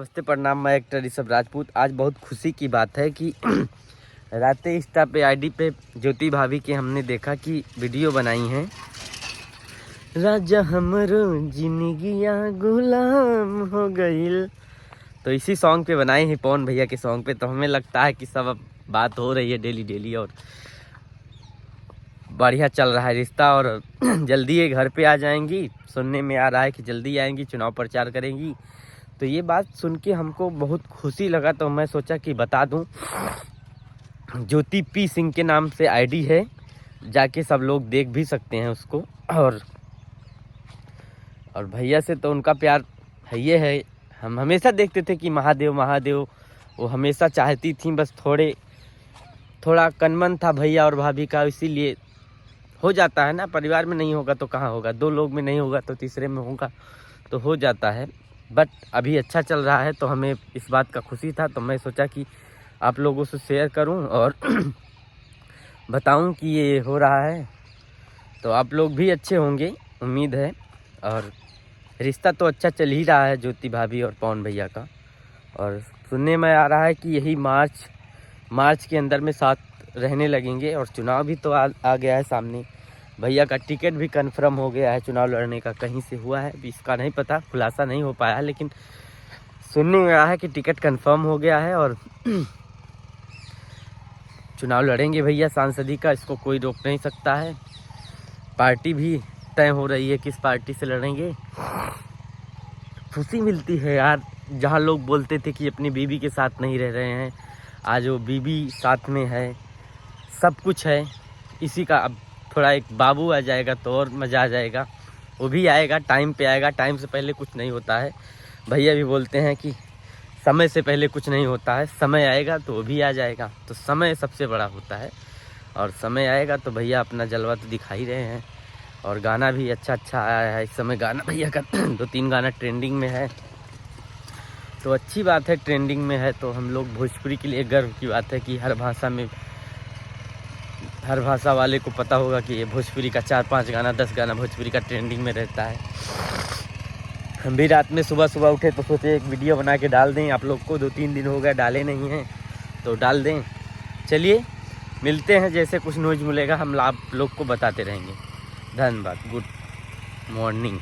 नमस्ते, प्रणाम। मैं एक्टर ऋषभ राजपूत। आज बहुत खुशी की बात है कि राते इंस्टा पे आईडी पे ज्योति भाभी के हमने देखा कि वीडियो बनाई है, राजा हमरो जिंदगिया गुलाम हो गईल। तो इसी सॉन्ग पे बनाए हैं, पवन भैया के सॉन्ग पे। तो हमें लगता है कि सब अब बात हो रही है डेली डेली और बढ़िया चल रहा है रिश्ता। और जल्दी ये घर पे आ जाएंगी, सुनने में आ रहा है कि जल्दी आएंगी, चुनाव प्रचार करेंगी। तो ये बात सुन के हमको बहुत खुशी लगा, तो मैं सोचा कि बता दूं। ज्योति पी सिंह के नाम से आईडी है, जाके सब लोग देख भी सकते हैं उसको। और भैया से तो उनका प्यार है, ये है। हम हमेशा देखते थे कि महादेव महादेव, वो हमेशा चाहती थी। बस थोड़ा कनमन था भैया और भाभी का, इसीलिए हो जाता है ना। परिवार में नहीं होगा तो कहाँ होगा, दो लोग में नहीं होगा तो तीसरे में होगा, तो हो जाता है। बट अभी अच्छा चल रहा है, तो हमें इस बात का खुशी था। तो मैं सोचा कि आप लोगों से शेयर करूं और बताऊं कि ये हो रहा है, तो आप लोग भी अच्छे होंगे, उम्मीद है। और रिश्ता तो अच्छा चल ही रहा है ज्योति भाभी और पवन भैया का। और सुनने में आ रहा है कि यही मार्च के अंदर में साथ रहने लगेंगे। और चुनाव भी तो आ गया है सामने। भैया का टिकट भी कंफर्म हो गया है चुनाव लड़ने का, कहीं से हुआ है इसका नहीं पता, खुलासा नहीं हो पाया, लेकिन सुनने में आया है कि टिकट कंफर्म हो गया है और चुनाव लड़ेंगे भैया सांसदी का। इसको कोई रोक नहीं सकता है। पार्टी भी तय हो रही है किस पार्टी से लड़ेंगे। खुशी मिलती है यार, जहाँ लोग बोलते थे कि अपनी बीवी के साथ नहीं रह रहे हैं, आज वो बीवी साथ में है, सब कुछ है। इसी का अब थोड़ा एक बाबू आ जाएगा तो और मज़ा आ जाएगा। वो भी आएगा, टाइम पे आएगा, टाइम से पहले कुछ नहीं होता है। भैया भी बोलते हैं कि समय से पहले कुछ नहीं होता है, समय आएगा तो वो भी आ जाएगा। तो समय सबसे बड़ा होता है, और समय आएगा तो भैया अपना जलवा तो दिखा ही रहे हैं। और गाना भी अच्छा आया है इस समय। गाना भैया का 2-3 गाना ट्रेंडिंग में है, तो अच्छी बात है। ट्रेंडिंग में है तो हम लोग भोजपुरी के लिए गर्व की बात है कि हर भाषा वाले को पता होगा कि ये भोजपुरी का 4-5 गाना 10 गाना भोजपुरी का ट्रेंडिंग में रहता है। हम भी रात में सुबह उठे तो सोचे एक वीडियो बना के डाल दें आप लोग को। 2-3 दिन हो गए डाले नहीं हैं, तो डाल दें। चलिए मिलते हैं, जैसे कुछ न्यूज़ मिलेगा हम आप लोग को बताते रहेंगे। धन्यवाद, गुड मॉर्निंग।